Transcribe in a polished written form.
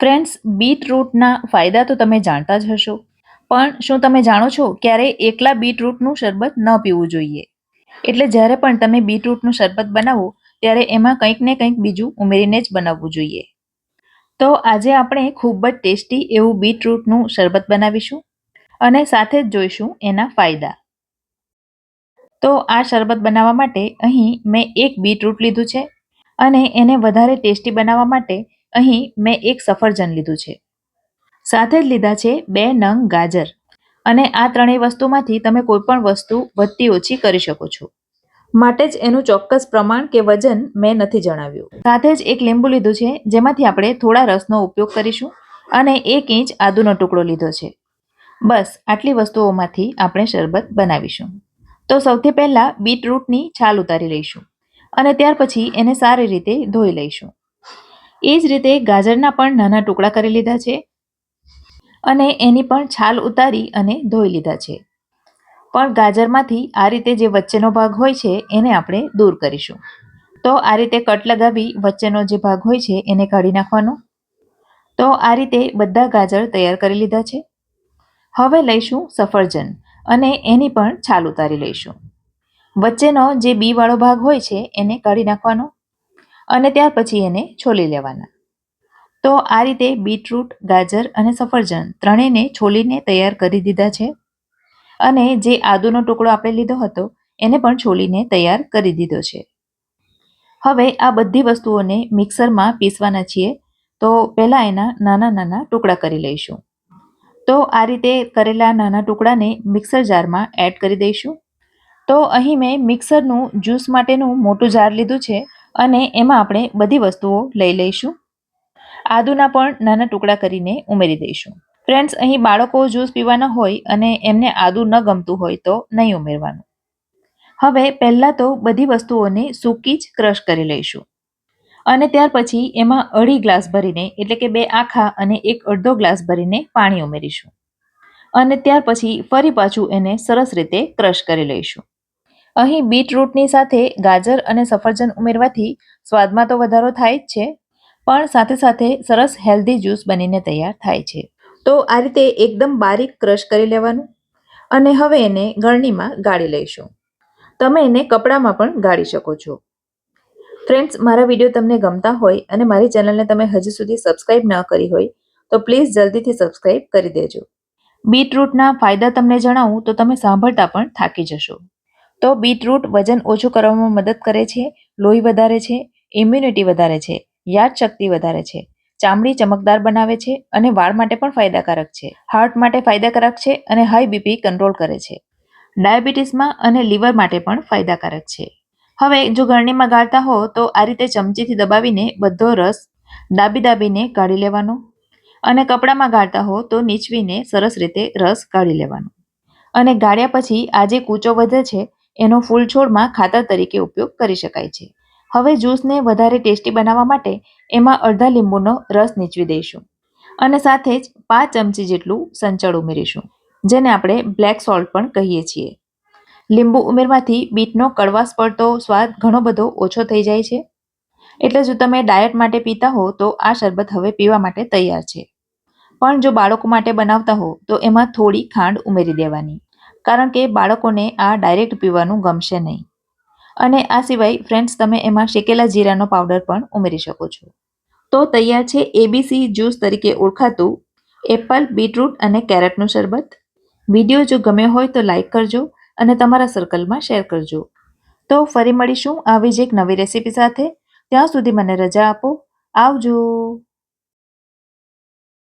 Friends, બીટરૂટના ફાયદા તો તમે જાણતા જ હશો, પણ શું તમે જાણો છો ક્યારેય એકલા બીટરૂટનું શરબત ન પીવું જોઈએ? એટલે જ્યારે પણ તમે બીટરૂટનું શરબત બનાવો ત્યારે એમાં કંઈક ને કંઈક બીજું ઉમેરીને જ બનાવવું જોઈએ. તો આજે આપણે ખૂબ જ ટેસ્ટી એવું બીટરૂટનું શરબત બનાવીશું અને સાથે જ જોઈશું એના ફાયદા. તો આ શરબત બનાવવા માટે અહીં મેં એક બીટરૂટ લીધું છે અને એને વધારે ટેસ્ટી બનાવવા માટે અહીં મેં એક સફરજન લીધું છે. સાથે જ લીધા છે 2 નંગ ગાજર અને આ ત્રણેય વસ્તુમાંથી તમે કોઈ પણ વસ્તુ વધતી ઓછી કરી શકો છો. માટે જ એનું ચોક્કસ પ્રમાણ કે વજન મેં નથી જણાવ્યું. સાથે જ એક લીંબુ લીધું છે જેમાંથી આપણે થોડા રસનો ઉપયોગ કરીશું અને 1 ઇંચ આદુનો ટુકડો લીધો છે. બસ આટલી વસ્તુઓમાંથી આપણે શરબત બનાવીશું. તો સૌથી પહેલા બીટરૂટની છાલ ઉતારી લઈશું અને ત્યાર પછી એને સારી રીતે ધોઈ લઈશું. એ જ રીતે ગાજરના પણ નાના ટુકડા કરી લીધા છે અને એની પણ છાલ ઉતારી અને ધોઈ લીધા છે. પણ ગાજરમાંથી આ રીતે જે વચ્ચેનો ભાગ હોય છે એને આપણે દૂર કરીશું. તો આ રીતે કટ લગાવી વચ્ચેનો જે ભાગ હોય છે એને કાઢી નાખવાનો. તો આ રીતે બધા ગાજર તૈયાર કરી લીધા છે. હવે લઈશું સફરજન અને એની પણ છાલ ઉતારી લઈશું. વચ્ચેનો જે બી વાળો ભાગ હોય છે એને કાઢી નાખવાનો અને ત્યાર પછી એને છોલી લેવાના. તો આ રીતે બીટરૂટ, ગાજર અને સફરજન ત્રણેયને છોલીને તૈયાર કરી દીધા છે અને જે આદુનો ટુકડો આપણે લીધો હતો એને પણ છોલીને તૈયાર કરી દીધો છે. હવે આ બધી વસ્તુઓને મિક્સરમાં પીસવાના છીએ. તો પહેલા એના નાના નાના ટુકડા કરી લઈશું. તો આ રીતે કરેલા નાના ટુકડાને મિક્સર જારમાં એડ કરી દઈશું. તો અહીં મેં મિક્સરનું જ્યુસ માટેનું મોટું જાર લીધું છે અને એમાં આપણે બધી વસ્તુઓ લઈ લઈશું. આદુના પણ નાના ટુકડા કરીને ઉમેરી દઈશું. ફ્રેન્ડ્સ, અહીં બાળકો જ્યુસ પીવાના હોય અને એમને આદુ ન ગમતું હોય તો નહીં ઉમેરવાનું. હવે પહેલાં તો બધી વસ્તુઓને સૂકી જ ક્રશ કરી લઈશું અને ત્યાર પછી એમાં 2.5 ગ્લાસ ભરીને એટલે કે 2 આખા અને 1 અડધો ગ્લાસ ભરીને પાણી ઉમેરીશું અને ત્યાર પછી ફરી પાછું એને સરસ રીતે ક્રશ કરી લઈશું. અહીં બીટરૂટની સાથે ગાજર અને સફરજન ઉમેરવાથી સ્વાદમાં તો વધારો થાય જ છે, પણ સાથે સાથે સરસ હેલ્ધી જ્યુસ બનીને તૈયાર થાય છે. તો આ રીતે એકદમ બારીક ક્રશ કરી લેવાનું અને હવે એને ગળણીમાં ગાળી લઈશું. તમે એને કપડામાં પણ ગાળી શકો છો. ફ્રેન્ડ્સ, મારા વિડીયો તમને ગમતા હોય અને મારી ચેનલને તમે હજી સુધી સબસ્ક્રાઇબ ન કરી હોય તો પ્લીઝ જલ્દીથી સબસ્ક્રાઇબ કરી દેજો. બીટરૂટના ફાયદા તમને જણાવું તો તમે સાંભળતા પણ થાકી જશો. તો બીટરૂટ વજન ઓછું કરવામાં મદદ કરે છે, લોહી વધારે છે, ઇમ્યુનિટી વધારે છે, યાદશક્તિ વધારે છે, ચામડી ચમકદાર બનાવે છે અને વાળ માટે પણ ફાયદાકારક છે, હાર્ટ માટે ફાયદાકારક છે અને હાઈ બીપી કંટ્રોલ કરે છે, ડાયાબિટીસમાં અને લીવર માટે પણ ફાયદાકારક છે. હવે જો ગળણીમાં ગાળતા હો તો આ રીતે ચમચીથી દબાવીને બધો રસ દાબીને કાઢી લેવાનો અને કપડામાં ગાળતા હો તો નીચવીને સરસ રીતે રસ કાઢી લેવાનો. અને ગાળ્યા પછી આ જે કૂચો વધે છે એનો ફૂલ છોડમાં ખાતર તરીકે ઉપયોગ કરી શકાય છે. હવે જ્યુસને વધારે ટેસ્ટી બનાવવા માટે એમાં અડધા લીંબુનો રસ નીચવી દઈશું અને સાથે જ 5 ચમચી જેટલું સંચળ ઉમેરીશું, જેને આપણે બ્લેક સોલ્ટ પણ કહીએ છીએ. લીંબુ ઉમેરવાથી બીટનો કડવાશ પડતો સ્વાદ ઘણો બધો ઓછો થઈ જાય છે. એટલે જો તમે ડાયટ માટે પીતા હો તો આ શરબત હવે પીવા માટે તૈયાર છે. પણ જો બાળકો માટે બનાવતા હો તો એમાં થોડી ખાંડ ઉમેરી દેવાની, કારણ કે બાળકોને આ ડાયરેક્ટ પીવાનું ગમશે નહીં. અને આ સિવાય ફ્રેન્ડ્સ, તમે એમાં શેકેલા જીરાનો પાવડર પણ ઉમેરી શકો છો. તો તૈયાર છે ABC જ્યુસ તરીકે ઓળખાતું એપલ, બીટરૂટ અને કેરેટનું શરબત. વિડીયો જો ગમ્યો હોય તો લાઈક કરજો અને તમારા સર્કલમાં શેર કરજો. તો ફરી મળીશું આવી જ એક નવી રેસીપી સાથે. ત્યાં સુધી મને રજા આપો. આવજો.